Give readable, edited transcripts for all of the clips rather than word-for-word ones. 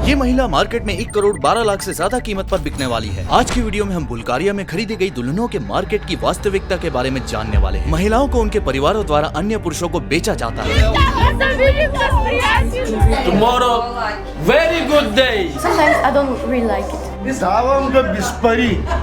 ये महिला मार्केट में 1 करोड़ 12 लाख से ज्यादा कीमत पर बिकने वाली है। आज की वीडियो में हम बुल्गारिया में खरीदी गई दुल्हनों के मार्केट की वास्तविकता के बारे में जानने वाले हैं। महिलाओं को उनके परिवारों द्वारा अन्य पुरुषों को बेचा जाता है। Tomorrow, very good day. Sometimes I don't really like it.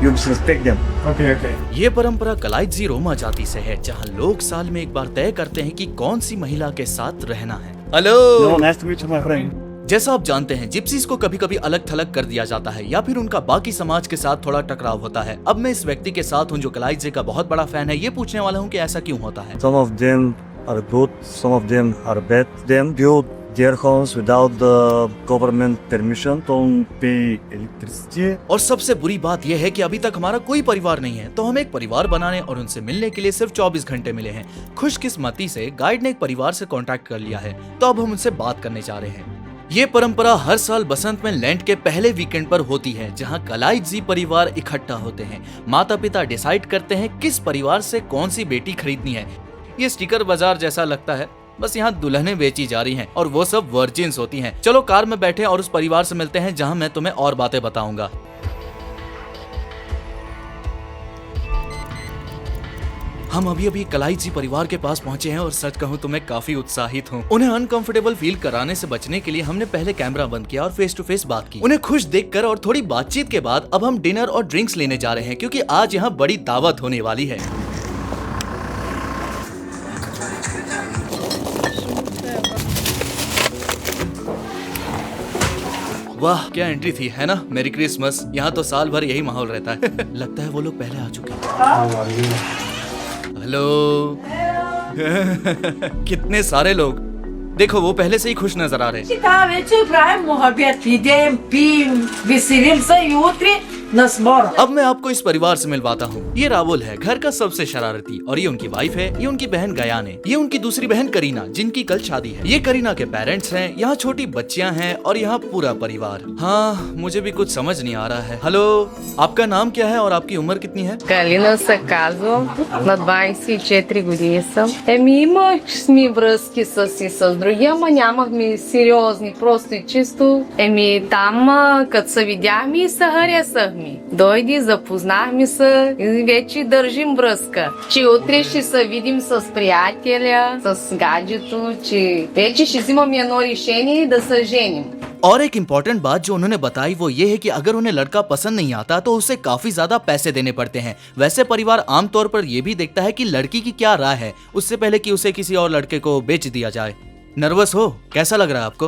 You respect them. Okay. ये परंपरा कलाइत्जी रोमा जाति से है, जहाँ लोग साल में एक बार तय करते हैं कि कौन सी महिला के साथ रहना है। Hello, Nice to meet you, my friend. जैसा आप जानते हैं, जिप्सीज को कभी कभी अलग थलग कर दिया जाता है या फिर उनका बाकी समाज के साथ थोड़ा टकराव होता है। अब मैं इस व्यक्ति के साथ हूँ जो कलाइत्जी का बहुत बड़ा फैन है। ये पूछने वाला हूँ कि ऐसा क्यों होता है। Some of them are good, some of them are bad. Them build their homes without the government permission, don't pay electricity. और सबसे बुरी बात यह है कि अभी तक हमारा कोई परिवार नहीं है, तो हमें एक परिवार बनाने और उनसे मिलने के लिए सिर्फ 24 घंटे मिले हैं। खुशकिस्मती से गाइड ने एक परिवार से कांटेक्ट कर लिया है, तो अब हम उनसे बात करने जा रहे हैं। ये परंपरा हर साल बसंत में लैंड के पहले वीकेंड पर होती है, जहां कलाइत्जी परिवार इकट्ठा होते हैं। माता पिता डिसाइड करते हैं किस परिवार से कौन सी बेटी खरीदनी है। ये स्टिकर बाजार जैसा लगता है, बस यहाँ दुल्हनें बेची जा रही हैं और वो सब वर्जिन्स होती हैं। चलो कार में बैठे और उस परिवार से मिलते हैं, जहाँ मैं तुम्हें और बातें बताऊंगा। हम अभी कलाइत्जी परिवार के पास पहुंचे हैं और सच कहूं तो मैं काफी उत्साहित हूं। उन्हें अनकंफर्टेबल फील कराने से बचने के लिए हमने पहले कैमरा बंद किया और फेस टू फेस बात की। उन्हें खुश देखकर और थोड़ी बातचीत के बाद अब हम डिनर और ड्रिंक्स लेने जा रहे हैं, क्योंकि आज यहाँ बड़ी दावत होने वाली है। वाह, क्या एंट्री थी, है ना। मेरी क्रिसमस। यहाँ तो साल भर यही माहौल रहता है। लगता है वो लोग पहले आ चुके हैं। हेलो। कितने सारे लोग, देखो वो पहले से ही खुश नजर आ रहे हैं। Да, вече правим мохабет, идем, пием, веселимся и утре на сбор. अब मैं आपको इस परिवार से मिलवाता हूँ। ये राहुल है, घर का सबसे शरारती, और ये उनकी वाइफ है। ये उनकी बहन गयान है। ये उनकी दूसरी बहन करीना, जिनकी कल शादी है। ये करीना के पेरेंट्स हैं। यहाँ छोटी बच्चियाँ हैं और यहाँ पूरा परिवार। हाँ, मुझे भी कुछ समझ नहीं आ रहा है। हेलो, आपका नाम क्या है और आपकी उम्र कितनी है? Калина се казвам, на 24 години съм. Имахме връзки с други, ама нямахме сериозни, просто и чисто. Там, като се видяхме и се харесахме. Дойди, запознахме се и вече държим връзка. Че утре ще се видим с приятеля, с гаджето, че вече ще взимаме едно решение да се женим. और एक इम्पोर्टेंट बात जो उन्होंने बताई वो ये है कि अगर उन्हें लड़का पसंद नहीं आता तो उसे काफी ज्यादा पैसे देने पड़ते हैं। वैसे परिवार आमतौर पर ये भी देखता है कि लड़की की क्या राय है, उससे पहले कि उसे किसी और लड़के को बेच दिया जाए। नर्वस हो? कैसा लग रहा है आपको?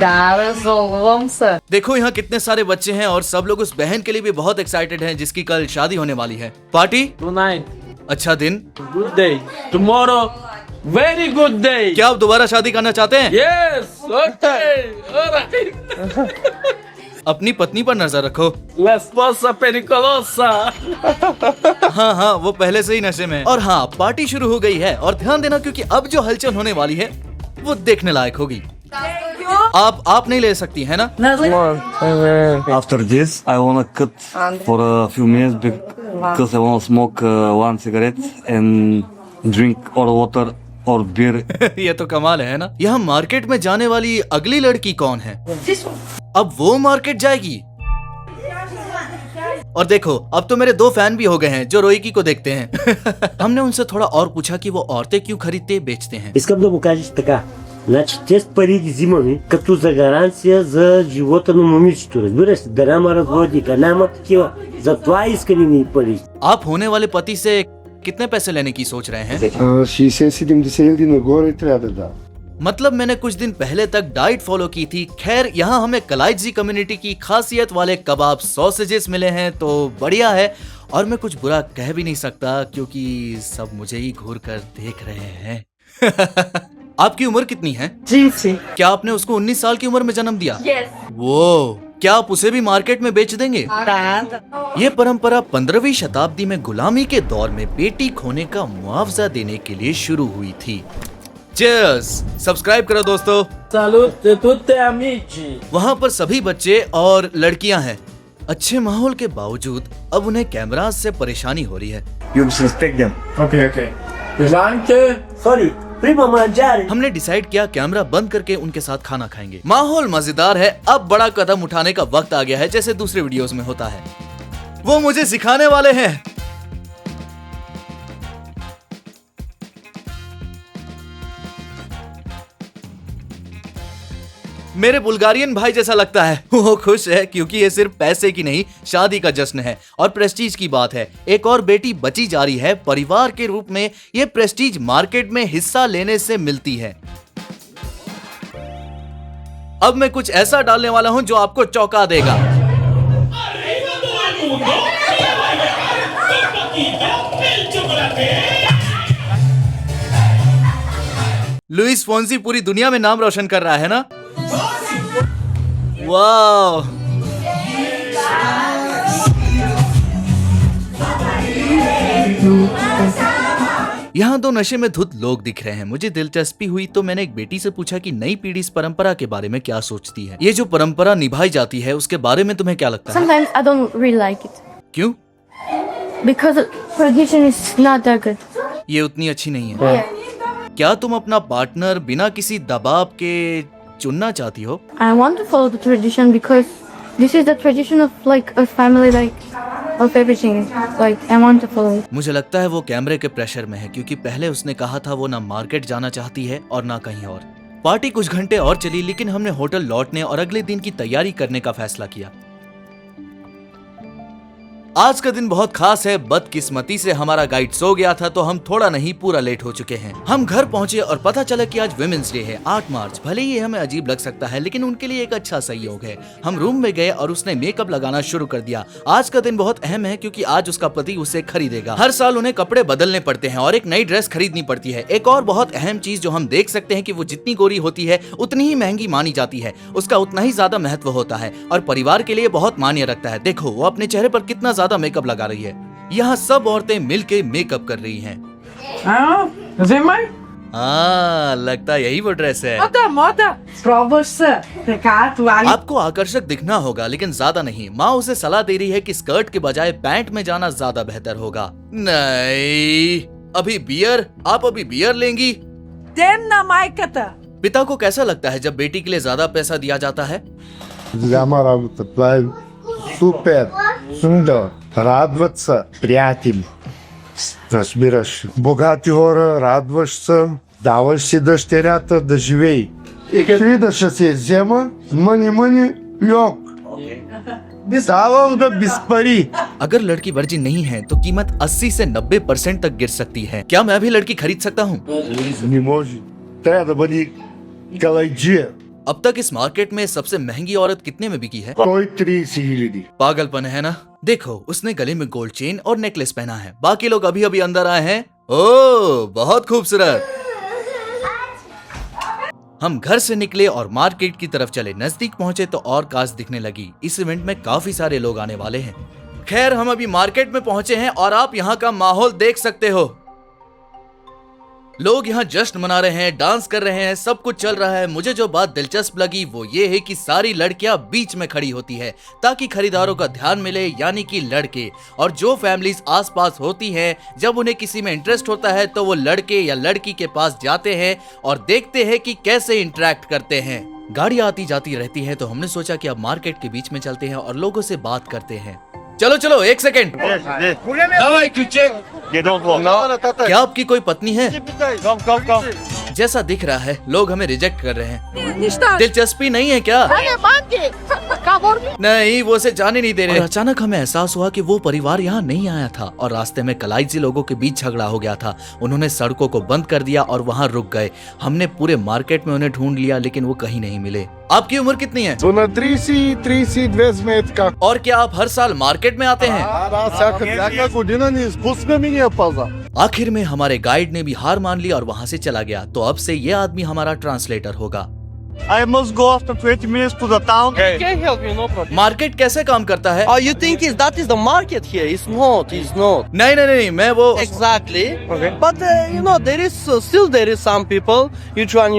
Да, развълнувам се. देखो यहाँ कितने सारे बच्चे हैं और सब लोग उस बहन के लिए भी बहुत एक्साइटेड हैं जिसकी कल शादी होने वाली है। पार्टी? Tonight, अच्छा दिन। good day. Tomorrow, very good day. क्या आप दोबारा शादी करना चाहते हैं? Yes. Okay. Alright. अपनी पत्नी पर नजर रखो। La esposa pericolosa. हाँ, वो पहले से ही नशे में है। और हाँ, पार्टी शुरू हो गई है और ध्यान देना, क्योंकि अब जो हलचल होने वाली है वो देखने लायक होगी। आप नहीं ले सकती है ना? After this, I wanna cut for a few minutes because I wanna smoke one cigarette and drink or water or beer. ये तो कमाल है ना। यहाँ मार्केट में जाने वाली अगली लड़की कौन है? अब वो मार्केट जाएगी। और देखो, अब तो मेरे 2 फैन भी हो गए हैं जो रोइकी को देखते हैं। हमने उनसे थोड़ा और पूछा कि वो औरतें क्यों खरीदते बेचते हैं। Искам да му кажеш така. Значи, тези пари ги взимаме като за гаранция за живота на момичето. Разбираш ли? Да няма разводи, да няма такива. Затова искали ни пари. आप होने वाले पति से कितने पैसे लेने की सोच रहे हैं? 60-70 хиляди нагоре трябва да дам. मतलब मैंने कुछ दिन पहले तक डाइट फॉलो की थी। खैर, यहाँ हमें कलाइत्जी कम्युनिटी की खासियत वाले कबाब सॉसेजेस मिले हैं, तो बढ़िया है। और मैं कुछ बुरा कह भी नहीं सकता क्योंकि सब मुझे ही घूर कर देख रहे हैं। आपकी उम्र कितनी है? 30. क्या आपने उसको 19 साल की उम्र में जन्म दिया? Yes. वो क्या आप उसे भी मार्केट में बेच देंगे? Да. ये परंपरा 15वीं शताब्दी में गुलामी के दौर में बेटी खोने का मुआवजा देने के लिए शुरू हुई थी। चीयर्स! सब्सक्राइब करो दोस्तों। Salute tutti amici. वहाँ पर सभी बच्चे और लड़कियाँ हैं। अच्छे माहौल के बावजूद अब उन्हें कैमरास से परेशानी हो रही है। You respect them. Okay. Anche Sorry. prima mangiare. हमने डिसाइड किया कैमरा बंद करके उनके साथ खाना खाएंगे। माहौल मजेदार है। अब बड़ा कदम उठाने का वक्त आ गया है, जैसे दूसरे वीडियोस में होता है। वो मुझे सिखाने वाले हैं। मेरे बुल्गारियन भाई जैसा लगता है। वो खुश है क्योंकि ये सिर्फ पैसे की नहीं, शादी का जश्न है और प्रेस्टीज की बात है। एक और बेटी बची जा रही है। परिवार के रूप में ये प्रेस्टीज मार्केट में हिस्सा लेने से मिलती है। अब मैं कुछ ऐसा डालने वाला हूं जो आपको चौंका देगा। लुइस फोंसी पूरी दुनिया में नाम रोशन कर रहा है ना। वाह, यहाँ दो नशे में धुत लोग दिख रहे हैं। मुझे दिलचस्पी हुई तो मैंने एक बेटी से पूछा कि नई पीढ़ी इस परंपरा के बारे में क्या सोचती है। ये जो परंपरा निभाई जाती है उसके बारे में तुम्हें क्या लगता है? Sometimes I don't really like it क्यों? because tradition is not that good. ये उतनी अच्छी नहीं है। Yeah. क्या तुम अपना पार्टनर बिना किसी दबाव के चुनना चाहती हो? I want to follow the tradition because this is the tradition of like a family, like of everything. Like I want to follow it. मुझे लगता है वो कैमरे के प्रेशर में है क्योंकि पहले उसने कहा था वो ना मार्केट जाना चाहती है और ना कहीं और। पार्टी कुछ घंटे और चली लेकिन हमने होटल लौटने और अगले दिन की तैयारी करने का फैसला किया। आज का दिन बहुत खास है। बदकिस्मती से हमारा गाइड सो गया था तो हम थोड़ा नहीं पूरा लेट हो चुके हैं। हम घर पहुंचे और पता चला कि आज विमेंस डे है, 8 मार्च। भले ही हमें अजीब लग सकता है लेकिन उनके लिए एक अच्छा संयोग है। हम रूम में गए और उसने मेकअप लगाना शुरू कर दिया। आज का दिन बहुत अहम है क्योंकि आज उसका पति उसे खरीदेगा। हर साल उन्हें कपड़े बदलने पड़ते हैं और एक नई ड्रेस खरीदनी पड़ती है। एक और बहुत अहम चीज जो हम देख सकते हैं कि वो जितनी गोरी होती है उतनी ही महंगी मानी जाती है, उसका उतना ही ज्यादा महत्व होता है और परिवार के लिए बहुत मान्य रखता है। देखो वो अपने चेहरे पर कितना ज्यादा मेकअप लगा रही है। यहाँ सब औरतें मिलके मेकअप कर रही हैं। लगता यही वो ड्रेस है। Moda, provă-să, plecat, आपको आकर्षक दिखना होगा लेकिन ज्यादा नहीं। माँ उसे सलाह दे रही है कि स्कर्ट के बजाय पैंट में जाना ज्यादा बेहतर होगा। नहीं, अभी बियर? आप अभी बियर लेंगी? Demna maică-ta. पिता को कैसा लगता है जब बेटी के लिए ज्यादा पैसा दिया जाता है? Голяма работа. Това е супер. Да. Радват се приятели. Разбираш. Богати хора, радваш се, даваш си дъщерята да живее. И да ще се взема, мъни, йок. Давам да без пари. अगर लड़की वर्जिन नहीं है तो कीमत 80 से 90% तक गिर सकती है। क्या मैं भी लड़की खरीद सकता हूँ? Не може. Трябва да бъде калайджия. अब तक इस मार्केट में सबसे महंगी औरत कितने में बिकी है? 130,000. पागलपन है ना। देखो उसने गले में गोल्ड चेन और नेकलेस पहना है। बाकी लोग अभी अभी अंदर आए हैं। ओह बहुत खूबसूरत। हम घर से निकले और मार्केट की तरफ चले। नजदीक पहुंचे तो और कार्स दिखने लगी। इस इवेंट में काफी सारे लोग आने वाले हैं। खैर हम अभी मार्केट में पहुंचे हैं और आप यहाँ का माहौल देख सकते हो। लोग यहाँ जश्न मना रहे हैं, डांस कर रहे हैं, सब कुछ चल रहा है। मुझे जो बात दिलचस्प लगी वो ये है कि सारी लड़कियां बीच में खड़ी होती है ताकि खरीदारों का ध्यान मिले, यानी कि लड़के। और जो फैमिलीज आसपास होती हैं, जब उन्हें किसी में इंटरेस्ट होता है तो वो लड़के या लड़की के पास जाते हैं और देखते हैं कि कैसे इंटरेक्ट करते हैं। गाड़ी आती जाती रहती है तो हमने सोचा कि अब मार्केट के बीच में चलते हैं और लोगों से बात करते हैं। चलो चलो 1 सेकेंड। क्या आपकी कोई पत्नी है? जैसा दिख रहा है लोग हमें रिजेक्ट कर रहे हैं। दिलचस्पी नहीं है क्या? नहीं, वो उसे जाने नहीं दे रहे। और अचानक हमें एहसास हुआ कि वो परिवार यहाँ नहीं आया था और रास्ते में कलाइजी लोगों के बीच झगड़ा हो गया था। उन्होंने सड़कों को बंद कर दिया और वहाँ रुक गए। हमने पूरे मार्केट में उन्हें ढूंढ लिया लेकिन वो कहीं नहीं मिले। आपकी उम्र कितनी है? На 30-32 сме така. और क्या आप हर साल मार्केट में आते हैं? Всяка година не изпускаме ние пазар. आखिर में हमारे गाइड ने भी हार मान ली और वहाँ से चला गया। तो अब से ये आदमी हमारा ट्रांसलेटर होगा। I must go after 20 minutes to the town. Can help you, no problem. Market कैसे काम करता है? Oh, you think that is the market here? It's not. नहीं नहीं नहीं, मैं वो Exactly. Okay. But there is still some people. Each one,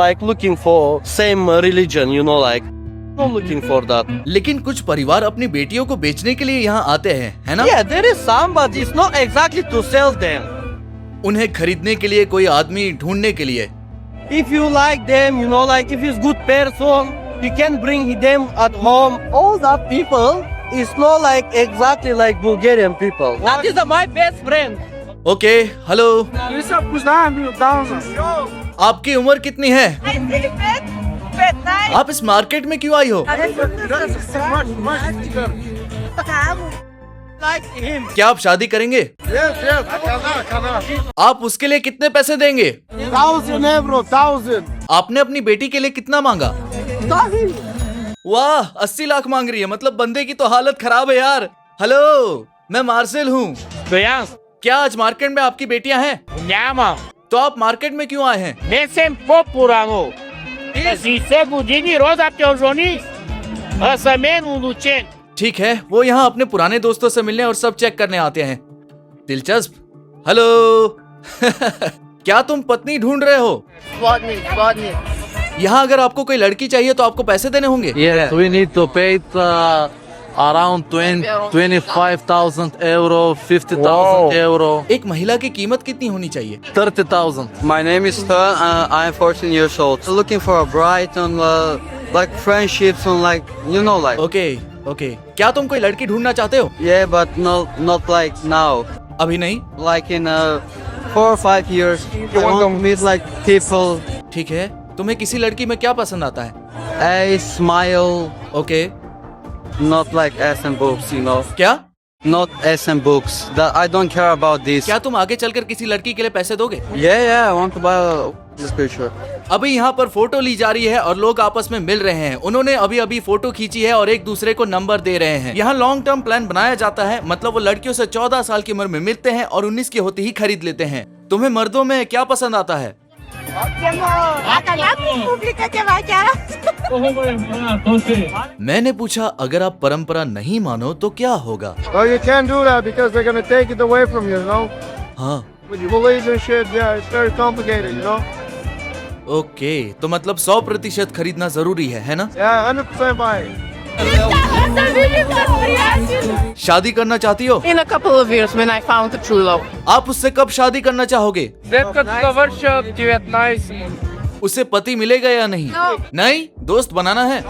like looking for same religion. Like not looking for that. लेकिन कुछ परिवार अपनी बेटियों को बेचने के लिए यहाँ आते हैं, है ना? Yeah, there is some, but it's not exactly to sell them. उन्हें खरीदने के लिए कोई आदमी ढूंढने के लिए। If you like them, you know, like if he's good person, you can bring them at home. All that people is not like exactly like Bulgarian people. That is my best friend. Okay, hello, आपकी उम्र कितनी है? आप इस market में क्यों आई हो? Like him. क्या आप शादी करेंगे? आप उसके लिए कितने पैसे देंगे? 1,000 euro, 1,000. आपने अपनी बेटी के लिए कितना मांगा? वाह, 80 लाख मांग रही है। मतलब बंदे की तो हालत खराब है यार। हेलो, मैं मार्सेल हूँ। क्या आज मार्केट में आपकी बेटियां हैं? तो आप मार्केट में क्यों आए हैं? ठीक है, वो यहाँ अपने पुराने दोस्तों से मिलने और सब चेक करने आते हैं। दिलचस्प। हेलो क्या तुम पत्नी ढूंढ रहे हो? यहाँ अगर आपको कोई लड़की चाहिए तो आपको पैसे देने होंगे। Yes, we need to pay around 25,000 euro, 50,000 euro, एक महिला की कीमत कितनी होनी चाहिए? 30,000. My name is Tan. I'm 14 years old. Looking for a bride and like friendships and like you know like. Okay, क्या तुम कोई लड़की ढूंढना चाहते हो? Yeah, but not like now. अभी नहीं। Like in 4 or 5 years. I want to meet like people. ठीक है, तुम्हें किसी लड़की में क्या पसंद आता है? A smile. Okay, Not like SM books, you know. क्या? Not SM books. That I don't care about this. क्या तुम आगे चलकर किसी लड़की के लिए पैसे दोगे? Yeah, I want to buy this picture. अभी यहाँ पर फोटो ली जा रही है और लोग आपस में मिल रहे हैं। उन्होंने अभी फोटो खींची है और एक दूसरे को नंबर दे रहे हैं। यहाँ लॉन्ग टर्म प्लान बनाया जाता है, मतलब वो लड़कियों से 14 साल की उम्र में मिलते हैं और 19 की होते ही खरीद लेते हैं। तुम्हें मर्दों में क्या पसंद आता है? मैंने पूछा, अगर आप परंपरा नहीं मानो तो क्या होगा? Oh, you can't do that because they're gonna take it away from you, you know? हाँ, With bullies and shit, yeah, it's very complicated, you know? Okay, तो मतलब 100% खरीदना जरूरी है ना? Yeah, 100% buy it. शादी करना चाहती हो? In a couple of years when I found the true love. आप उससे कब शादी करना चाहोगे? उसे पति मिलेगा या नहीं? नहीं, दोस्त बनाना है।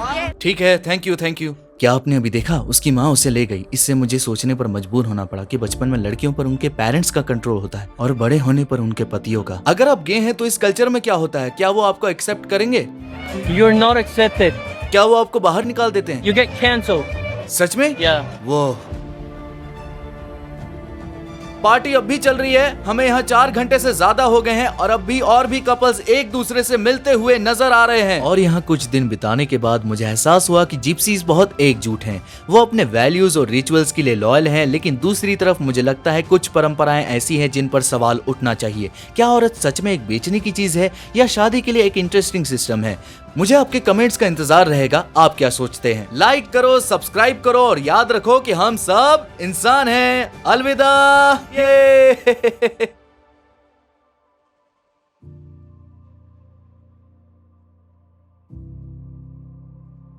ठीक है, थैंक यू। क्या आपने अभी देखा? उसकी माँ उसे ले गई। इससे मुझे सोचने पर मजबूर होना पड़ा कि बचपन में लड़कियों पर उनके पेरेंट्स का कंट्रोल होता है और बड़े होने पर उनके पतियों का। अगर आप गे हैं तो इस कल्चर में क्या होता है? क्या वो आपको एक्सेप्ट करेंगे? You're not accepted. क्या वो आपको बाहर निकाल देते हैं? You get cancelled. सच में? Yeah. वो पार्टी अब भी चल रही है। हमें यहाँ 4 घंटे से ज्यादा हो गए हैं और अब भी और भी कपल्स एक दूसरे से मिलते हुए नजर आ रहे हैं। और यहाँ कुछ दिन बिताने के बाद मुझे एहसास हुआ कि जिप्सीज बहुत एकजुट हैं। वो अपने वैल्यूज और रिचुअल्स के लिए लॉयल हैं, लेकिन दूसरी तरफ मुझे लगता है कुछ परंपराएं ऐसी हैं जिन पर सवाल उठना चाहिए। क्या औरत सच में एक बेचने की चीज है या शादी के लिए एक इंटरेस्टिंग सिस्टम है? मुझे आपके कमेंट्स का इंतजार रहेगा। आप क्या सोचते हैं? लाइक करो, सब्सक्राइब करो और याद रखो कि हम सब इंसान हैं। अलविदा। ये